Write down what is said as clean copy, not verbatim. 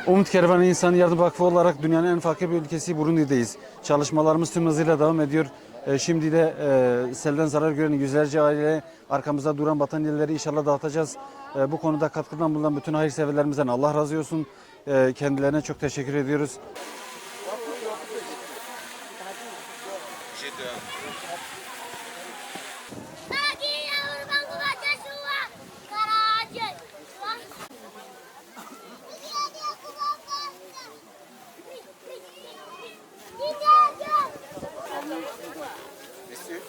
Umut Kervanı İnsan Yardım Vakfı olarak dünyanın en fakir bir ülkesi Burundi'deyiz. Çalışmalarımız tüm hızıyla devam ediyor. Şimdi de selden zarar gören yüzlerce aile, arkamızda duran battaniyeleri inşallah dağıtacağız. Bu konuda katkıdan bulunan bütün hayırseverlerimizden Allah razı olsun. Kendilerine çok teşekkür ediyoruz. Monsieur.